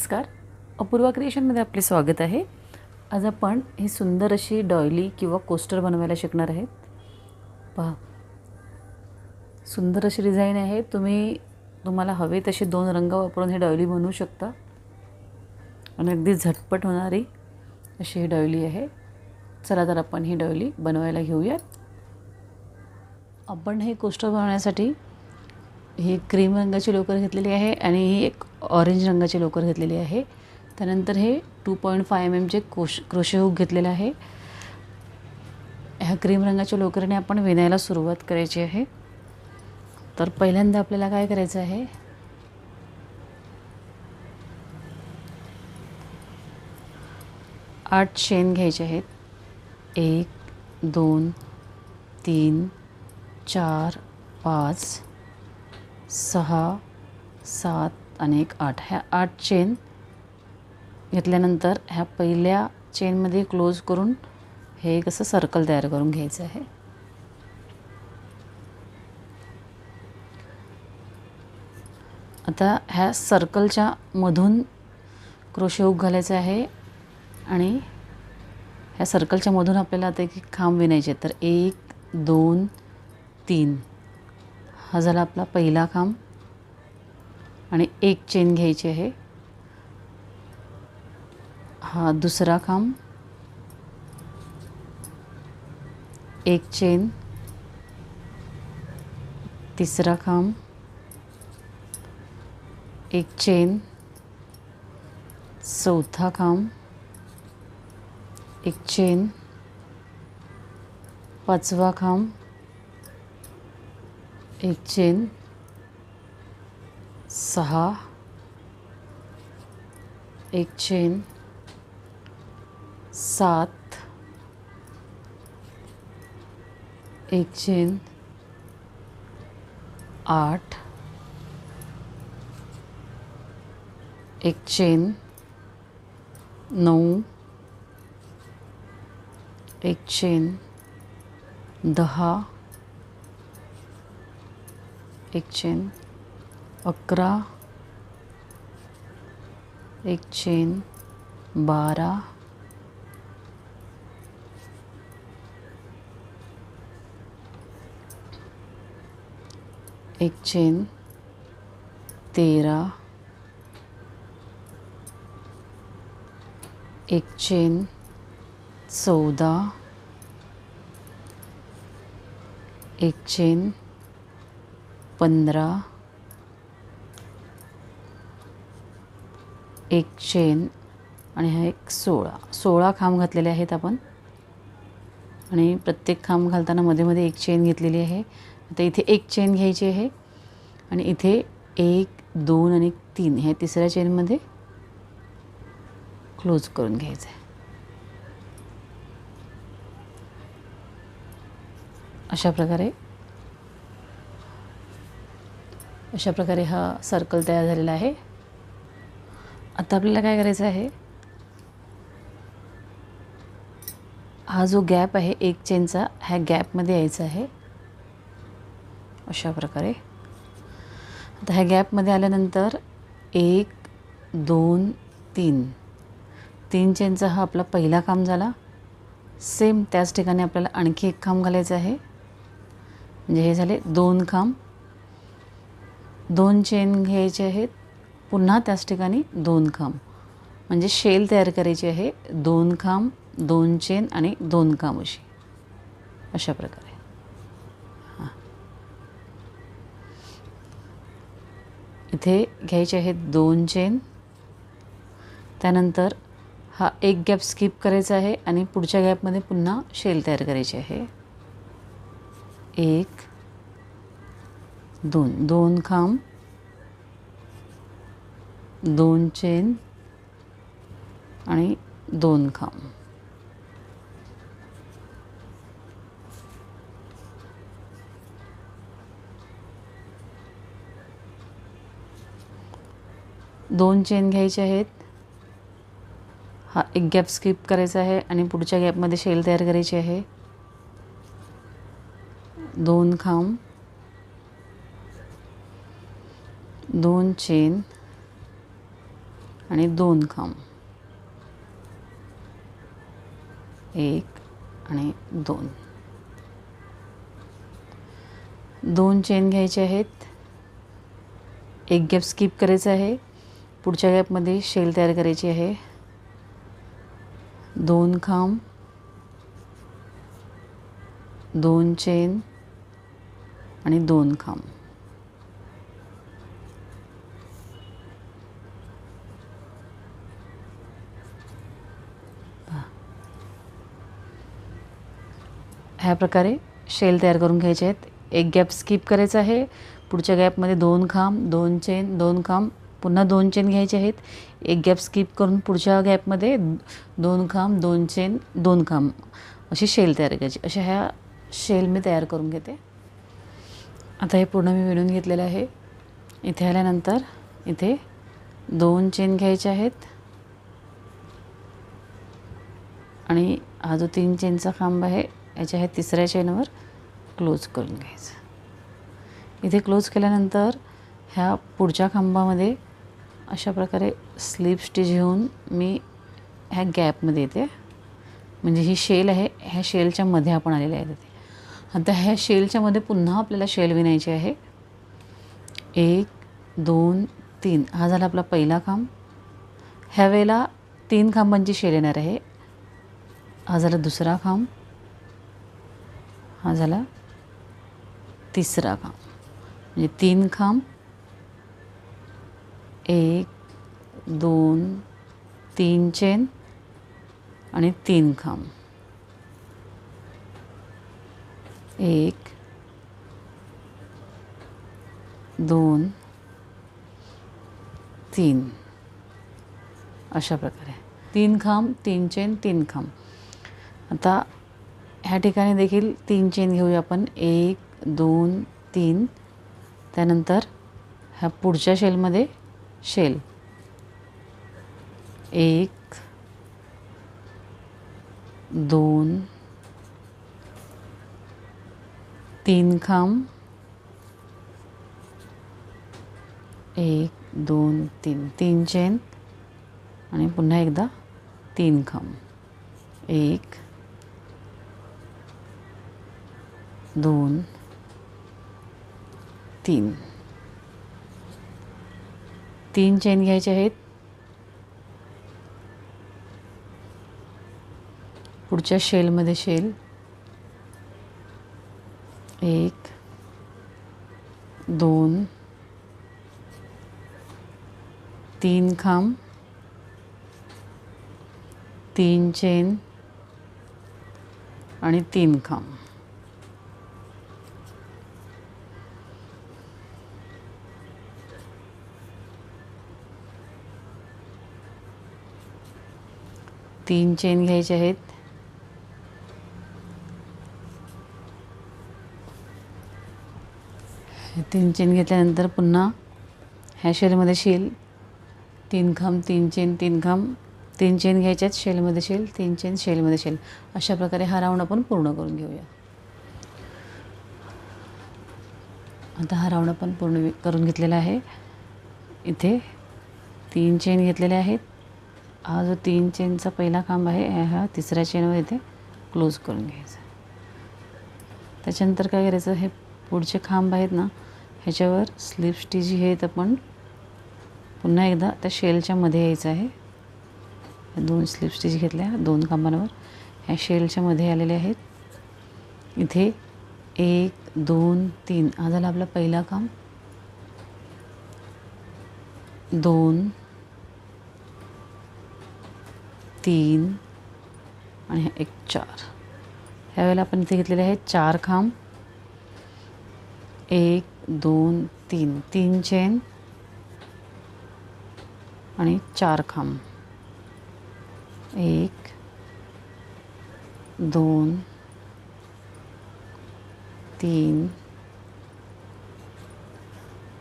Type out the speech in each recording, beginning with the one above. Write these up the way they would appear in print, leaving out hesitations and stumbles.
नमस्कार, अपूर्वा क्रिएशनमध्ये आपले स्वागत आहे। आज आपण ही सुंदर अशी डॉयली किंवा कोस्टर बनवायला शिकणार आहेत। पहा, सुंदर अशी डिझाईन आहे। तुम्हाला हवे तसे 2 रंग वापरून ही डॉयली बनवू शकता आणि अगदी झटपट होणारी अशी ही डॉयली आहे। चला तर आपण ही डॉयली बनवायला घेऊयात। आपण हे कोस्टर बनवण्यासाठी ही क्रीम रंगाची लोकर घेतलेली आहे आणि ही एक ऑरेंज रंगाची लोकर घेतलेली आहे। त्यानंतर हे 2.5 mm चे क्रोशे हुक घेतलेले आहे। ह्या क्रीम रंगाच्या लोकरीने आपण विणायला सुरुवात करायची आहे। तर पहिल्यांदा आपल्याला काय करायचं आहे, 8 चेन घ्यायचे आहेत। 1 2 3 4 5 6 7 आणि 1 8 ह्या 8 चेन घेतल्यानंतर ह्या पहिल्या चेनमध्ये क्लोज करून हे एक असं सर्कल तयार करून घ्यायचं आहे। आता ह्या सर्कलच्या मधून क्रोशे हुक घालायचे आहे आणि ह्या सर्कलच्या मधून आपल्याला आता एक खांब विणायचे। तर 1 2 3 हा झाला आपला पहिला खांब आणि 1 चेन घ्यायची आहे। हा दुसरा खांब, 1 चेन, तिसरा खांब, 1 चेन, चौथा खांब, 1 चेन, पाचवा खांब, 1 chain, 6, 1 chain, 7, 1 chain, 8, 1 chain, 9, 1 chain, 10, 1 chain, 11, 1 chain, 12, 1 chain, 13, 1 chain, 14, 1 chain, 15, 1 chain आणि हा एक 16 खांब घातलेले आहेत आपण आणि प्रत्येक खांब घालताना मध्ये मध्ये 1 चेन घेतलेली आहे। आता इथे 1 चेन घ्यायची आहे आणि इथे 1 2 आणि 3 ह्या तिसऱ्या चेनमध्ये क्लोज करून घ्यायचं आहे। अशा प्रकारे हा सर्कल तयार झालेला आहे। आता आपल्याला काय करायचं आहे, हा जो गॅप आहे 1 चेनचा, ह्या गॅपमध्ये यायचा आहे अशा प्रकारे। आता ह्या गॅपमध्ये आल्यानंतर 1 2 3 चेनचा हा आपला पहिला खांब झाला। सेम त्याच ठिकाणी आपल्याला आणखी एक खांब घालायचा आहे, म्हणजे हे झाले 2 खांब। 2 चेन घ्यायचे आहेत, पुन्हा त्याच ठिकाणी 2 खांब, म्हणजे शेल तयार करायची आहे। 2 खांब, 2 चेन आणि 2 खांब अशा प्रकारे। इथे घ्यायचे आहेत 2 चेन, त्यानंतर हा एक गॅप स्किप करायचा आहे आणि पुढच्या गॅपमध्ये पुन्हा शेल तयार करायची आहे। 1 2 खांब, 2 चेन आणि 2 खांब। दोन चेन घ्यायचे आहेत, हा एक गॅप स्किप करायचा आहे आणि पुढच्या गॅपमध्ये शेल तयार करायची आहे। 2 खांब, 2 चेन आणि 2 खांब, 1 आणि 2. 2 चेन घ्यायचे आहेत, एक गॅप स्किप करायचा आहे, पुढच्या गॅपमध्ये शेल तयार करायची आहे. 2 खांब, 2 चेन आणि 2 खांब. ह्या प्रकारे शेल तयार करून घ्यायचे आहेत. एक गॅप स्किप करायचा आहे, पुढच्या गॅपमध्ये 2 खांब, 2 चेन, 2 खांब, पुन्हा 2 चेन घ्यायचे आहेत. एक गॅप स्किप करून पुढच्या गॅपमध्ये 2 खांब, 2 चेन, 2 खांब अशी शेल तयार करायची. अशा ह्या शेल मी तयार करून घेते. आता हे पूर्ण मी विणून घेतलेलं आहे. इथे आल्यानंतर इथे 2 चेन घ्यायचे आहेत आणि हा जो 3 चेनचा खांब आहे याच्या ह्या तिसऱ्या चेनवर क्लोज करून घ्यायचं. इथे क्लोज केल्यानंतर ह्या पुढच्या खांबामध्ये अशा प्रकारे स्लिप स्टिच घेऊन मी ह्या गॅपमध्ये येते. म्हणजे ही शेल आहे, ह्या शेलच्या मध्ये आपण आलेले आहे. तिथे आता ह्या शेलच्या मध्ये पुन्हा आपल्याला शेल विणायची आहे. 1 2 3 हा झाला आपला पहिला खांब. ह्या वेळेला 3 खांबांची शेल येणार आहे. हा झाला दुसरा खांब, हा झाला तिसरा खांब. म्हणजे 3 खांब, 1 2 3 चेन आणि 3 खांब, 1 2 3 अशा प्रकारे 3 खांब, 3 चेन, 3 खांब. आता ह्या ठिकाणी देखील 3 चेन घेऊया आपण. 1 2 3. त्यानंतर ह्या पुढच्या शेलमध्ये शेल 1 2 3 खांब, 1 2 3 3 चेन आणि पुन्हा एकदा 3 खांब. 1 2 3 3 चेन घ्यायचे आहेत. पुढच्या शेलमध्ये शेल 1 2 3 खांब, 3 चेन आणि 3 खांब. तीन चेन घ्यायचे आहेत. तीन चेन घेतल्यानंतर पुन्हा ह्या शेलमध्ये शेल 3 खांब, 3 चेन, 3 खांब, 3 चेन घ्यायच्यात, शेलमध्ये शेल, 3 चेन, शेलमध्ये शेल. अशा प्रकारे हा राऊंड आपण पूर्ण करून घेऊया. आता हा राऊंड आपण पूर्ण करून घेतलेला आहे. इथे 3 चेन घेतलेले आहेत. हा जो 3 चेनचा पहिला खांब आहे ह्या तिसऱ्या चेनवर इथे क्लोज करून घ्यायचा. त्याच्यानंतर काय करायचं, हे पुढचे खांब आहेत ना ह्याच्यावर स्लिप स्टिच घेत आपण पुन्हा एकदा त्या शेलच्या मध्ये यायचं आहे. 2 स्लिप स्टिच घेतल्या 2 खांबांवर, ह्या शेलच्या मध्ये आलेले आहेत. इथे 1 2 3 हा झाला आपला पहिला खांब. 2 3 आणि एक 4. ह्यावेळेला आपण इथे घेतलेले आहेत 4 खांब. 1 2 3 3 चेन आणि 4 खांब. 1 2 3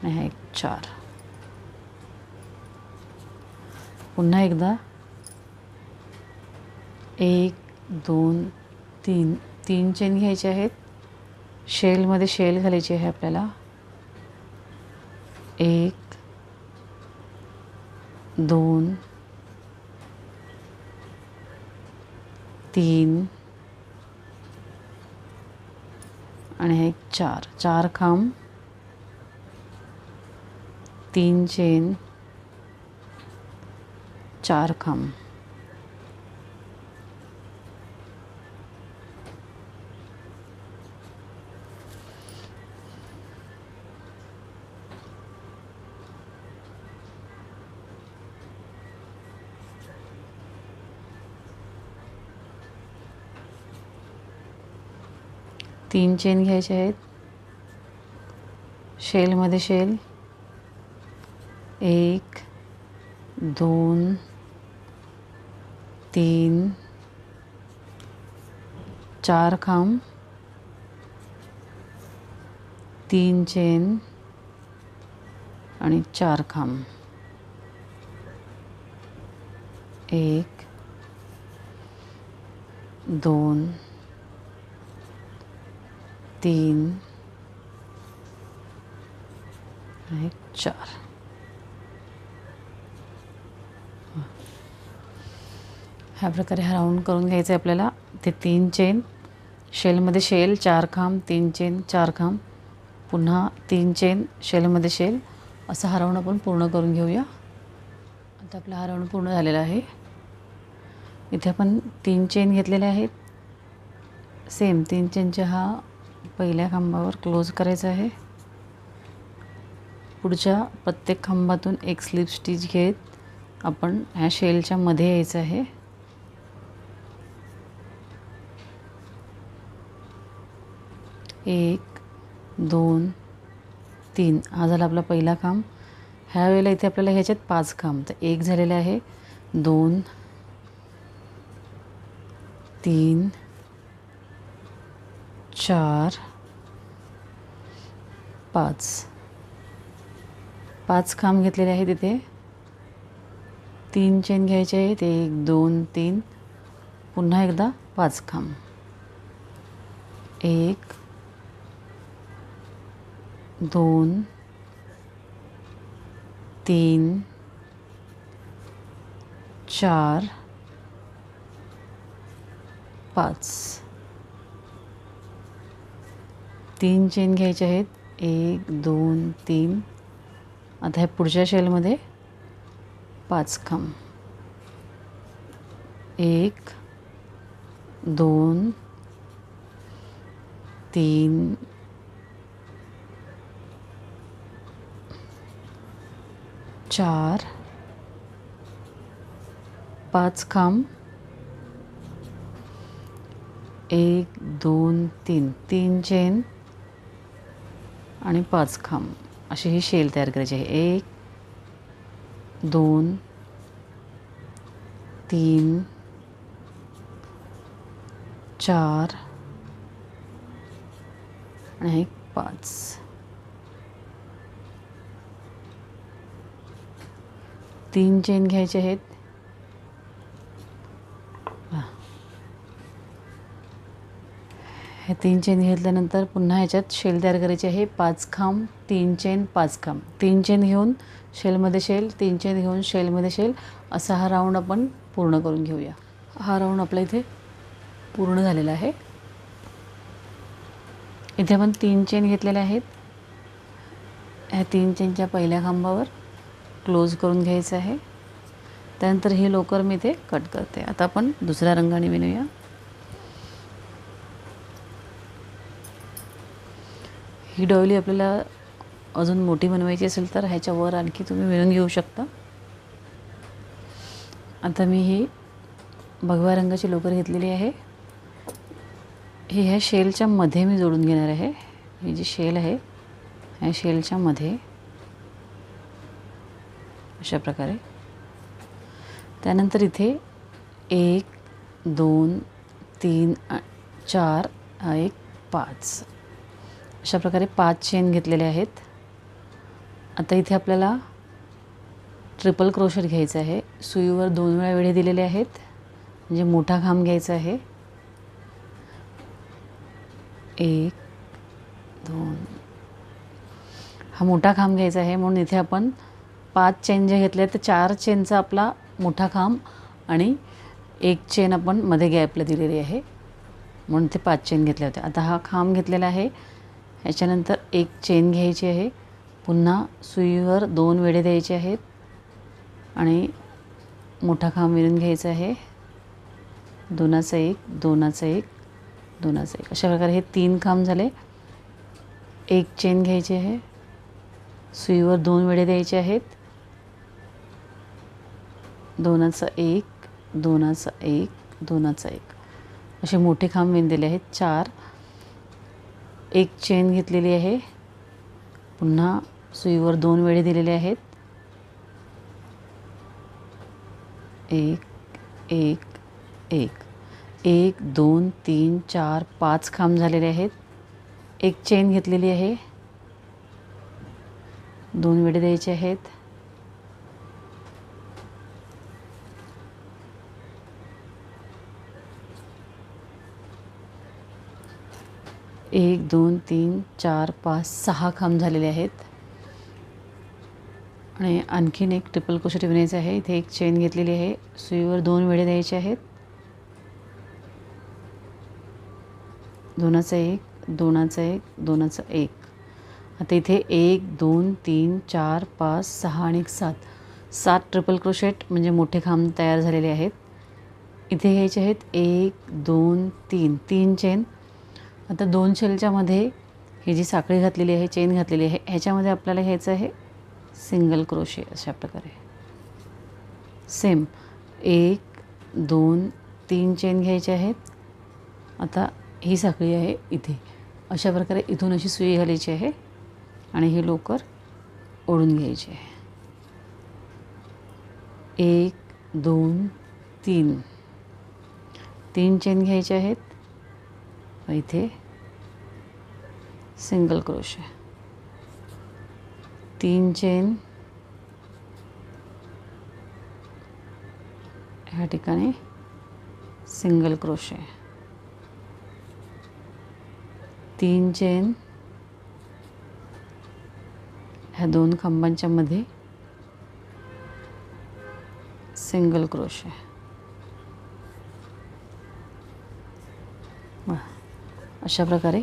आणि 4. पुन्हा एकदा 1 2 3 3 चेन घ्यायचे आहेत. शेलमध्ये शेल घालायची आहे आपल्याला. 1 2 3 आणि हे 4 खांब, 3 चेन, 4 खांब. तीन चेन घ्यायचे आहेत. शेलमध्ये शेल, 1 2 3 4 खांब, 3 चेन आणि 4 खांब. 1 2 3 आणि 4. ह्या प्रकारे हा राऊंड करून घ्यायचं आहे आपल्याला. ते 3 चेन, शेलमध्ये शेल, 4 खांब, 3 चेन, 4 खांब, पुन्हा 3 चेन, शेलमध्ये शेल, असा हा राऊंड आपण पूर्ण करून घेऊया. आता आपला हा राऊंड पूर्ण झालेला आहे. इथे आपण 3 चेन घेतलेले आहेत. सेम 3 चेनच्या हा पहिल्या खांबावर क्लोज करायचा आहे. पुढच्या प्रत्येक खांबातून एक स्लिप स्टिच घेत आपण ह्या शेलच्या मध्ये यायचं आहे. एक 2 3 हा झाला आपला पहिला खांब. ह्या वेळेला इथे आपल्याला ह्याच्यात 5 खांब, तर 1 झालेले आहे, 2 3 4 5 5 खांब घेतलेले आहेत. इथे 3 चेन घ्यायचे आहेत, 1 2 3, पुन्हा एकदा 5 खांब, 1 2 3 4 5. 3 चेन घ्यायचे आहेत, 1 2 3. आता ह्या पुढच्या शेलमध्ये 5 खांब, 1 2 3 4 5 खांब, 1 2 3, 3 चेन आणि 5 खांब, अशी ही शेल तयार करायची आहे. 1 2 3 4 आणि 5. 3 चेन घ्यायचे आहेत. हे 3 चेन घेतल्यानंतर पुन्हा ह्याच्यात शेल तयार करायची आहे. 5 खांब, 3 चेन, 5 खांब, 3 चेन घेऊन शेलमध्ये शेल, 3 चेन घेऊन शेलमध्ये शेल, असा हा राऊंड आपण पूर्ण करून घेऊया. हा राऊंड आपला इथे पूर्ण झालेला आहे. इथे आपण 3 चेन घेतलेले आहेत. ह्या 3 चेनच्या पहिल्या खांबावर क्लोज करून घ्यायचं आहे. त्यानंतर ही लोकर मी इथे कट करते. आता आपण दुसऱ्या रंगाने विणूया. ही डोली आपल्याला अजून मोठी बनवायची असेल तर ह्याच्यावर आणखी तुम्ही विणून घेऊ शकता. आता मी ही भगव्या रंगाची लोकर घेतलेली आहे. ही ह्या शेलच्या मध्ये मी जोडून घेणार आहे. ही जी शेल आहे ह्या शेलच्या मध्ये अशा प्रकारे. त्यानंतर इथे 1 2 3 4 1 5 अशा प्रकारे 5 चेन घेतलेले आहेत. आता इथे आपल्याला ट्रिपल क्रोशेट घ्यायचं आहे. सुईवर 2 वेळा वेढे दिलेले आहेत, म्हणजे मोठा खांब घ्यायचा आहे. 1 2 हा मोठा खांब घ्यायचा आहे, म्हणून इथे आपण 5 चेन जे घेतले तर 4 चेनचा आपला मोठा खांब आणि 1 चेन आपण मध्ये गॅपला दिलेली आहे, म्हणून ते 5 चेन घेतले होते. आता हा खांब घेतलेला आहे, ह्याच्यानंतर 1 चेन घ्यायची आहे, पुन्हा सुईवर 2 वेढे द्यायचे आहेत आणि मोठा खांब विणून घ्यायचा आहे. 2चा 1, 2चा 1, 2चा 1, अशा प्रकारे हे 3 खांब झाले. 1 चेन घ्यायची आहे, सुईवर 2 वेढे द्यायचे आहेत, 2चा 1, 2चा 1, 2चा 1, असे मोठे खांब विणलेले आहेत 4. 1 चेन घेतलेली आहे, पुन्हा सुईवर 2 वेढे दिलेले आहेत, 1 1 1, 1 2 3 4 5 खांब झालेले आहेत. 1 चेन घेतलेली आहे, 2 वेढे द्यायचे आहेत, 1 2 3 4 5 6 खांब झालेले आहेत. आणि आणखीन एक ट्रिपल क्रोशेट विणायचं आहे. इथे 1 चेन घेतलेली आहे, सुईवर 2 वेढे द्यायचे आहेत, 2चा 1, 2चा 1, 2चा 1. आता इथे 1 2 3 4 5 6 आणि 7 ट्रिपल क्रोशेट म्हणजे मोठे खांब तयार झालेले आहेत. इथे घ्यायचे आहेत 1 2 3 चेन. आता 2 शेलच्या मध्ये ही जी साखळी घातलेली आहे, चेन घातलेली आहे, ह्याच्यामध्ये आपल्याला घ्यायचं आहे सिंगल क्रोशे. अशा प्रकारे सेम 1 2 3 चेन घ्यायचे आहेत. आता ही साखळी आहे इथे, अशा प्रकारे इथून अशी सुई घालायची आहे आणि हे लोकर ओढून घ्यायचे आहे. 1 2 3 चेन घ्यायचे आहेत, इथे सिंगल क्रोशे, 3 चेन ह्या ठिकाणी सिंगल क्रोशे, 3 चेन ह्या 2 खांबांच्या मध्ये सिंगल क्रोशे. अशा प्रकारे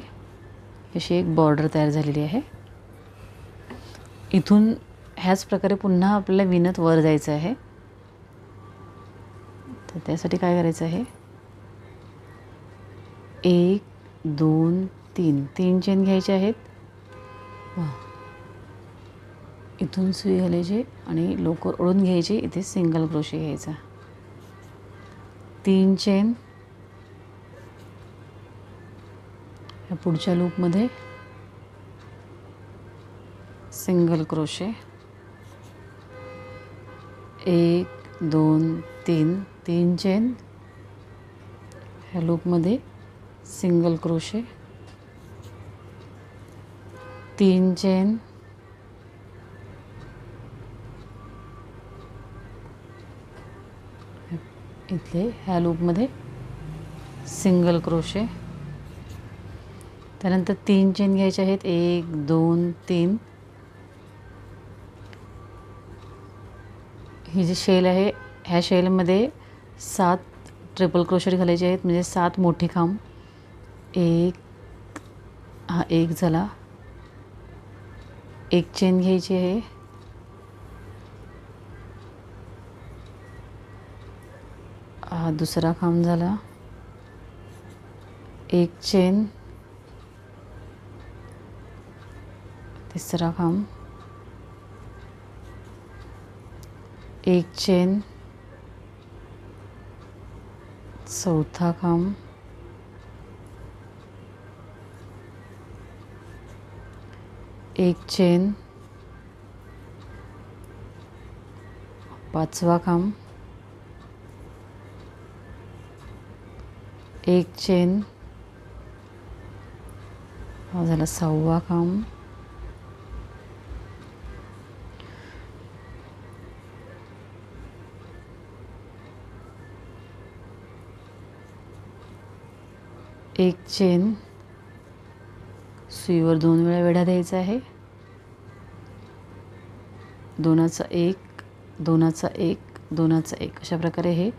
अशी एक बॉर्डर तयार झालेली आहे. इथून ह्याच प्रकारे पुन्हा आपल्याला विणत वर जायचं आहे. तर त्यासाठी काय करायचं आहे, 1 2 3 चेन घ्यायचे आहेत, इथून सुई घालायची आणि लोकर ओढून घ्यायची, इथे सिंगल क्रोशे घ्यायचा, 3 चेन ह्या पुढच्या लूपमध्ये सिंगल क्रोशे, 1 2 3 चेन ह्या लूपमध्ये सिंगल क्रोशे, 3 चेन इथले ह्या लूपमध्ये सिंगल क्रोशे. त्यानंतर 3 चेन घ्यायचे आहेत, 1 2 3. ही जी शेल आहे, ह्या शेलमध्ये 7 ट्रिपल क्रोशेट घालायचे आहेत, म्हणजे 7 मोठे खांब. 1 झाला, 1 चेन घ्यायची आहे, हा दुसरा खांब झाला, 1 चेन, तिसरा खांब, 1 चेन, चौथा खांब, 1 चेन, 5वा खांब, 1 चेन, हा झाला 6वा खांब, 1 चेन, सुईवर 2 वेळा वेढा द्यायचा आहे, दोनाचा एक, दोनाचा एक, दोनाचा एक, अशा प्रकारे हे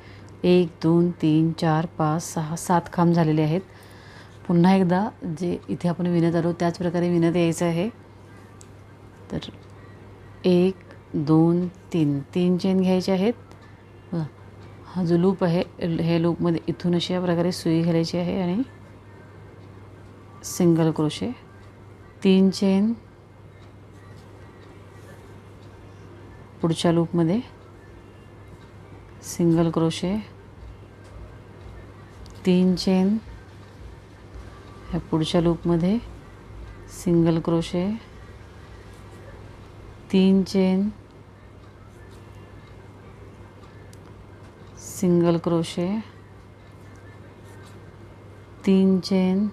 1 2 3 4 5 6 7 खांब झालेले आहेत. पुन्हा एकदा जे इथे आपण विणत आलो त्याच प्रकारे विणत यायचं आहे. तर 1 2 3 3 चेन घ्यायचे आहेत. हा जो लूप आहे हे लूपमध्ये इथून अशा प्रकारे सुई घालायची आहे आणि सिंगल क्रोशे, 3 चेन पुढच्या लूपमध्ये, सिंगल क्रोशे, 3 चेन ह्या पुढच्या लूपमध्ये, single crochet, 3 chain, single crochet, 3 chain,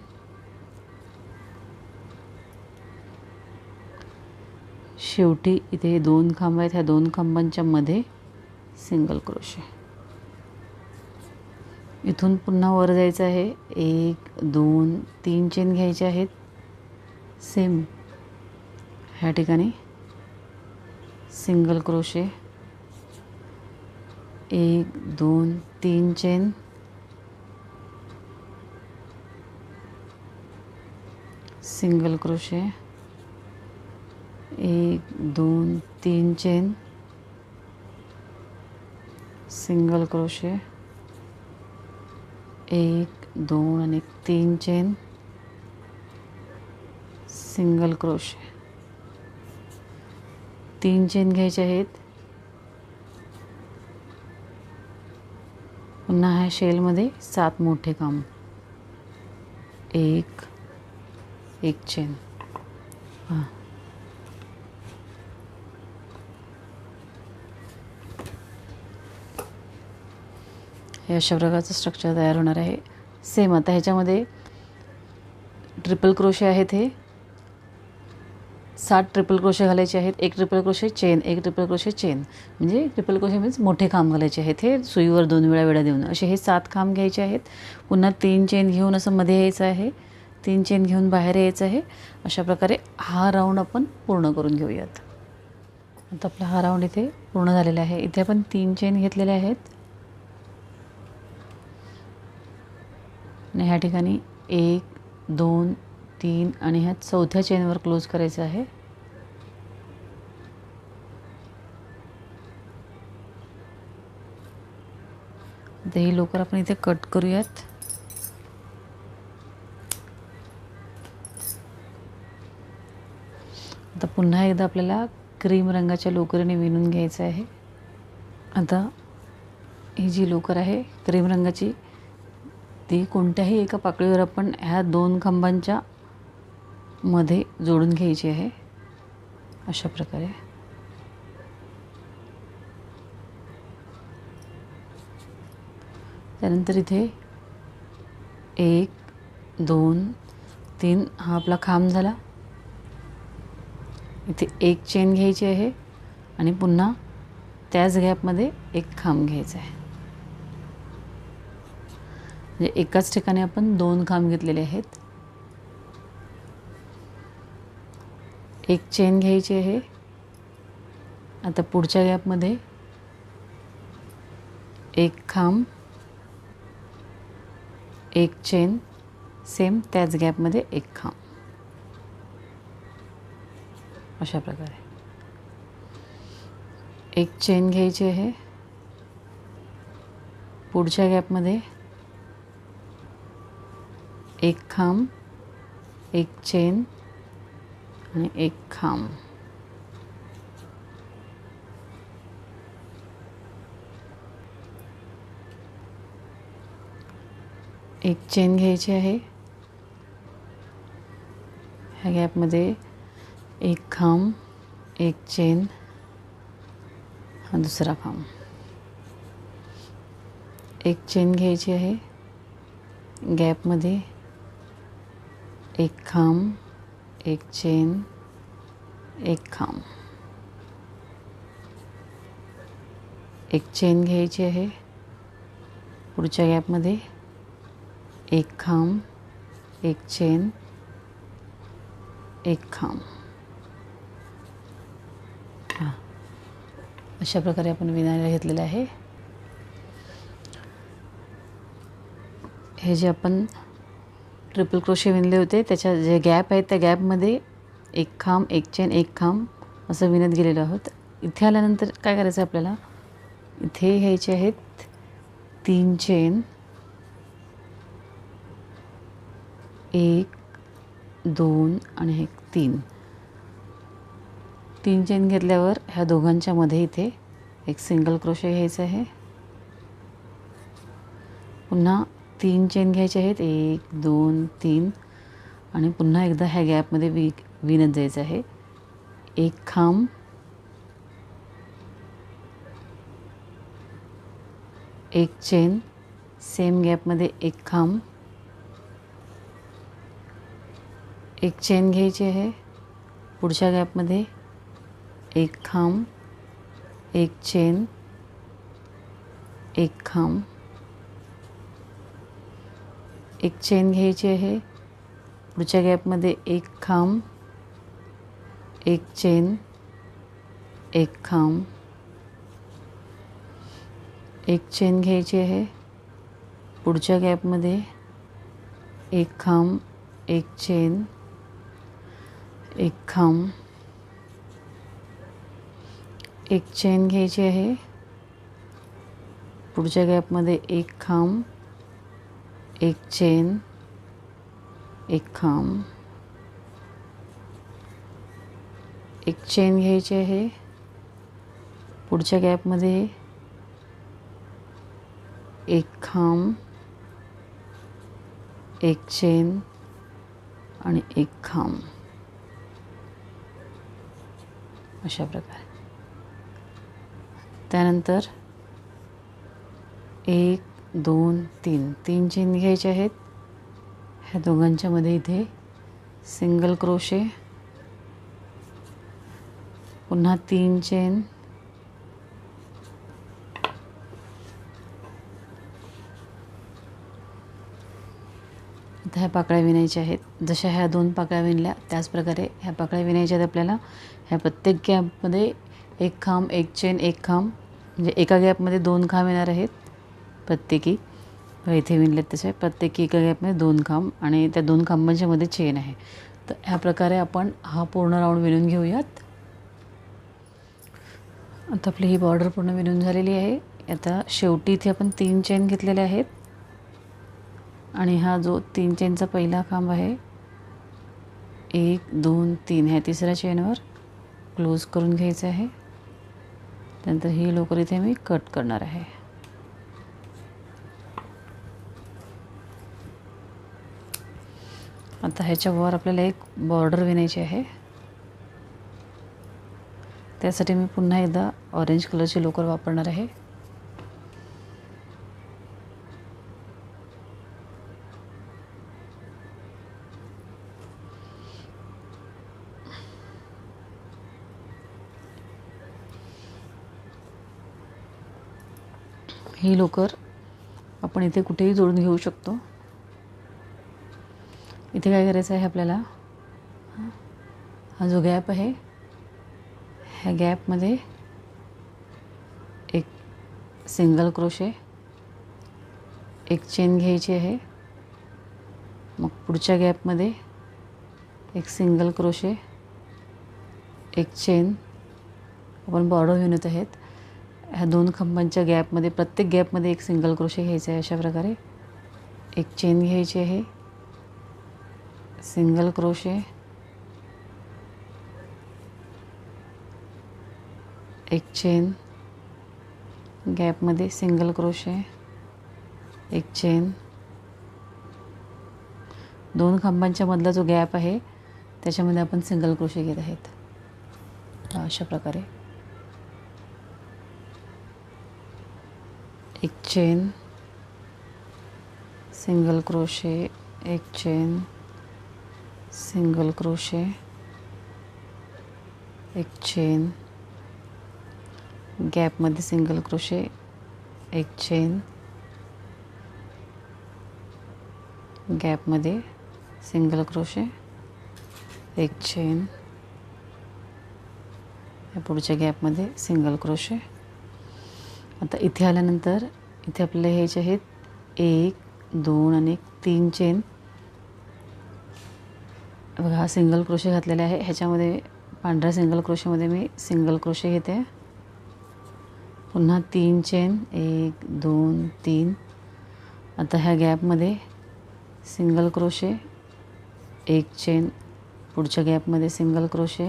शेवटी इथे 2 खांब आहेत. ह्या 2 खांबांच्या मध्ये सिंगल क्रोशे. इथून पुन्हा वर जायचं आहे. 1 2 3 चेन घ्यायचे आहेत. सेम ह्या ठिकाणी single crochet, 1 2 3 chain, single crochet, 1 2 3 chain, single crochet, 1 2 आणि 3 चेन, सिंगल क्रोशे, 3 चेन घ्यायचे आहेत. पुन्हा ह्या शेलमध्ये 7 मोठे खांब, 1 1 चेन. हे अशा प्रकारचं स्ट्रक्चर तयार होणार आहे. सेम आता ह्याच्यामध्ये ट्रिपल क्रोशे आहेत. हे 7 ट्रिपल क्रोशे घालायचे आहेत. 1 triple crochet chain, 1 triple crochet chain, म्हणजे ट्रिपल क्रोशे मीन्स मोठे खांब घालायचे आहेत. हे सुईवर 2 वेळा विडा देऊन असे हे 7 खांब घ्यायचे आहेत. पुन्हा 3 चेन घेऊन असं मध्ये यायचं आहे. 3 चेन घेऊन बाहेर यायचं आहे. अशा प्रकारे हा राऊंड आपण पूर्ण करून घेऊयात. आता आपला हा राऊंड इथे पूर्ण झालेला आहे. इथे आपण 3 चेन घेतलेले आहेत आणि ह्या ठिकाणी 1 2 3 आणि ह्या चौथ्या चेनवर क्लोज करायचं आहे. आता ही लोकर आपण इथे कट करूयात. आता पुन्हा एकदा आपल्याला क्रीम रंगाच्या लोकरीने विणून घ्यायचं आहे. आता ही जी लोकर आहे क्रीम रंगाची, ती कोणत्याही एका पाकळीवर आपण ह्या 2 खांबांच्या मध्ये जोडून घ्यायची आहे. अशा प्रकारे त्यानंतर इथे 1 2 3 हा आपला खांब झाला. इथे 1 चेन घ्यायची आहे आणि पुन्हा त्याच गॅपमध्ये 1 खांब घ्यायचा आहे. म्हणजे एकाच ठिकाणी आपण 2 खांब घेतलेले आहेत. 1 चेन घ्यायची आहे. आता पुढच्या गॅपमध्ये 1 खांब, 1 चेन, सेम त्याच गॅपमध्ये 1 खांब. अशा प्रकारे 1 चेन घ्यायची आहे. पुढच्या गॅपमध्ये 1 खांब, 1 चेन आणि 1 खांब. एक चेन घ्यायची आहे. ह्या गॅपमध्ये 1 खांब, 1 चेन, हा दुसरा खांब. 1 चेन घ्यायची आहे. गॅपमध्ये 1 खांब, 1 चेन, 1 खांब. 1 चेन घ्यायची आहे. पुढच्या गॅपमध्ये 1 खांब, 1 चेन, 1 खांब. अशा प्रकारे आपण विणायला घेतलेलं आहे. हे जे आपण ट्रिपल क्रोशे विणले होते त्याच्या जे गॅप आहेत त्या गॅपमध्ये एक खांब, एक चेन, एक खांब असं विणत गेलेलो आहोत. इथे आल्यानंतर काय करायचं आपल्याला, इथे घ्यायचे आहेत 3 चेन, 1 2 आणि 3 चेन घेतल्यावर ह्या दोघांच्या मध्ये इथे एक सिंगल क्रोशे घ्यायचं आहे. पुन्हा 3 चेन घ्यायचे आहेत, 1 2 3 आणि पुन्हा एकदा ह्या गॅपमध्ये विणत जायचं आहे. एक खांब, एक चेन, सेम गॅपमध्ये एक खांब, एक चेन घ्यायची आहे. पुढच्या गॅपमध्ये एक खांब, एक चेन, एक खांब, एक चेन घ्यायची आहे. पुढच्या गॅपमध्ये एक खांब, एक चेन, एक खांब, एक चेन घ्यायची आहे. पुढच्या गॅपमध्ये एक खांब, एक चेन, एक खांब, एक चेन घ्यायची आहे. पुढच्या गॅपमध्ये एक खांब, एक चेन, एक खांब, एक चेन घ्यायची आहे. पुढच्या गॅपमध्ये एक खांब, एक चेन आणि एक खांब अशा प्रकारे. त्यानंतर 1 2 3 चेन घ्यायचे आहेत. ह्या दोघांच्या मध्ये इथे सिंगल क्रोशे, पुन्हा 3 चेन, आता ह्या पाकळ्या विणायच्या आहेत. जशा ह्या 2 पाकळ्या विणल्या त्याच प्रकारे ह्या पाकळ्या विणायच्या आहेत आपल्याला. ह्या प्रत्येक गॅपमध्ये एक खांब, एक चेन, एक खांब, म्हणजे एका गॅपमध्ये 2 खांब येणार आहेत प्रत्येकी. इथे विणलेत तसे प्रत्येकी एका गॅपमध्ये 2 खांब आणि त्या 2 खांबांच्या मध्ये चेन आहे. तर ह्या प्रकारे आपण हा पूर्ण राऊंड विणून घेऊयात. आता आपली ही बॉर्डर पूर्ण विणून झालेली आहे. आता शेवटी इथे आपण 3 चेन घेतलेले आहेत आणि हा जो 3 चेनचा पहिला खांब आहे 1 2 3 ह्या तिसऱ्या चेनवर क्लोज करून घ्यायचं आहे. त्यानंतर ही लोकर इथे मी कट करणार आहे. आता ह्याच्यावर आपल्याला एक बॉर्डर विणायची आहे. त्यासाठी मी पुन्हा एकदा ऑरेंज कलरची लोकर वापरणार आहे. ही लोकर आपण इथे कुठेही जोडून घेऊ शकतो. इथे काय करायचं आहे आपल्याला, हा जो गॅप आहे ह्या गॅपमध्ये एक सिंगल क्रोशे, एक चेन घ्यायची आहे. मग पुढच्या गॅपमध्ये एक सिंगल क्रोशे, एक चेन, आपण बॉर्डर विणत आहेत. ह्या 2 खांबांच्या गॅपमध्ये प्रत्येक गॅपमध्ये एक सिंगल क्रोशे घ्यायचा आहे. अशा प्रकारे एक चेन घ्यायची आहे, सिंगल क्रोशे, एक चेन, गॅपमध्ये सिंगल क्रोशे, एक चेन, 2 खांबांच्या मधला जो गॅप आहे त्याच्यामध्ये आपण सिंगल क्रोशे घेत आहेत. अशा प्रकारे एक चेन, सिंगल क्रोशे, एक चेन, सिंगल क्रोशे, एक चेन, गॅपमध्ये सिंगल क्रोशे, एक चेन, गॅपमध्ये सिंगल क्रोशे, एक चेन. ह्या पुढच्या गॅपमध्ये सिंगल क्रोशे. आता इथे आल्यानंतर इथे आपले हे जे आहेत 1 2 आणि 3 चेन. बघा हा सिंगल क्रोशे घातलेला आहे. ह्याच्यामध्ये पांढऱ्या सिंगल क्रोशेमध्ये मी सिंगल क्रोशे घेते. पुन्हा 3 चेन 1 2 3. आता ह्या गॅपमध्ये सिंगल क्रोशे 1 चेन. पुढच्या गॅपमध्ये सिंगल क्रोशे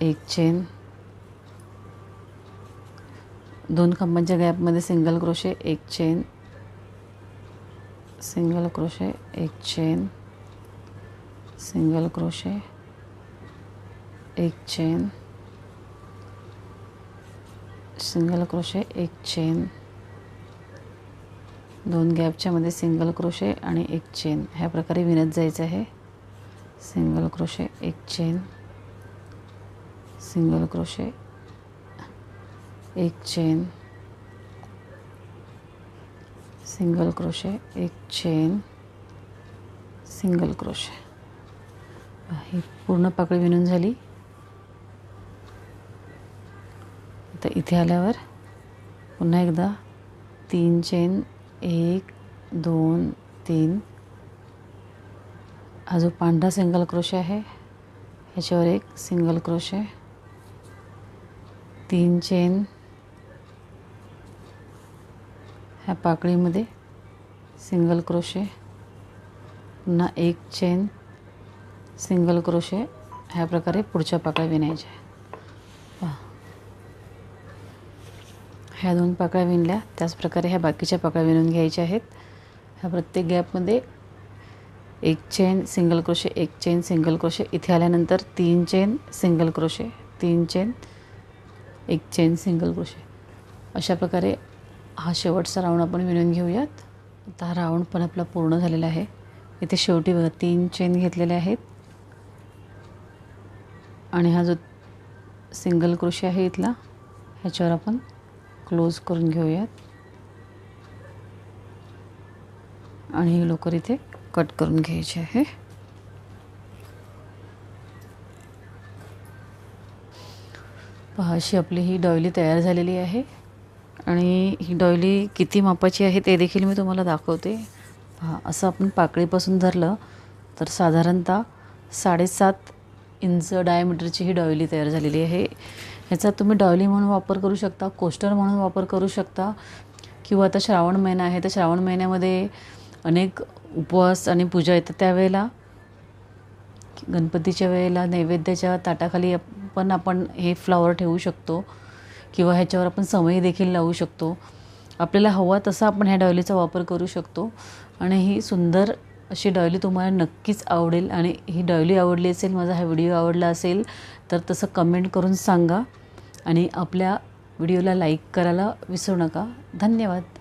1 चेन. 2 खांबांच्या गॅपमध्ये single crochet 1 chain. Single crochet 1 chain. Single crochet 1 chain. Single crochet 1 chain. 2 गॅपच्या मध्ये सिंगल क्रोशे आणि 1 चेन. ह्या प्रकारे विणत जायचं आहे. Single crochet 1 chain. Single crochet 1 chain. Single crochet 1 chain. Single crochet. ही पूर्ण पाकळी विणून झाली. आता इथे आल्यावर पुन्हा एकदा 3 चेन 1 2 3. हा जो पांढरा सिंगल क्रोशे आहे ह्याच्यावर एक सिंगल क्रोशे. 3 चेन. ह्या पाकळीमध्ये सिंगल क्रोशे. पुन्हा 1 चेन सिंगल क्रोशे. ह्या प्रकारे पुढच्या पाकळ्या विणायच्या. पहा ह्या 2 पाकळ्या विणल्या त्याच प्रकारे ह्या बाकीच्या पाकळ्या विणून घ्यायच्या आहेत. ह्या प्रत्येक गॅपमध्ये 1 chain single crochet 1 chain single crochet. इथे आल्यानंतर 3 chain single crochet 3 chain 1 chain single crochet. अशा प्रकारे हा शेवटचा राऊंड आपण विणून घेऊयात. आता हा राऊंड पण आपला पूर्ण झालेला आहे. इथे शेवटी बघा 3 चेन घेतलेले आहेत आणि हा जो सिंगल क्रोशे आहे इथला ह्याच्यावर आपण क्लोज करून घेऊयात आणि ही लोकर इथे कट करून घ्यायची आहे. पहा अशी आपली ही डॉयली तयार झालेली आहे आणि ही डॉयली किती मापाची आहे ते देखील मी तुम्हाला दाखवते. पहा असं आपण पाकळीपासून धरलं तर साधारणतः 7.5 इंच डायमीटरची ही डॉयली तयार झालेली आहे. ह्याचा तुम्ही डॉयली म्हणून वापर करू शकता, कोस्टर म्हणून वापर करू शकता किंवा आता श्रावण महिना आहे तर श्रावण महिन्यामध्ये अनेक उपवास आणि पूजा येतात त्यावेळेला गणपतीच्या वेळेला नैवेद्याच्या ताटाखाली पण आपण हे फ्लॉवर ठेवू शकतो किंवा ह्याच्यावर आपण समई देखील लावू शकतो. आपल्याला हवा तसा आपण ह्या डॉयलीचा वापर करू शकतो आणि ही सुंदर अशी डॉयली तुम्हाला नक्कीच आवडेल. आणि ही डॉयली आवडली असेल, माझा हा व्हिडिओ आवडला असेल तर तसं कमेंट करून सांगा आणि आपल्या व्हिडिओला लाईक करायला विसरू नका. धन्यवाद.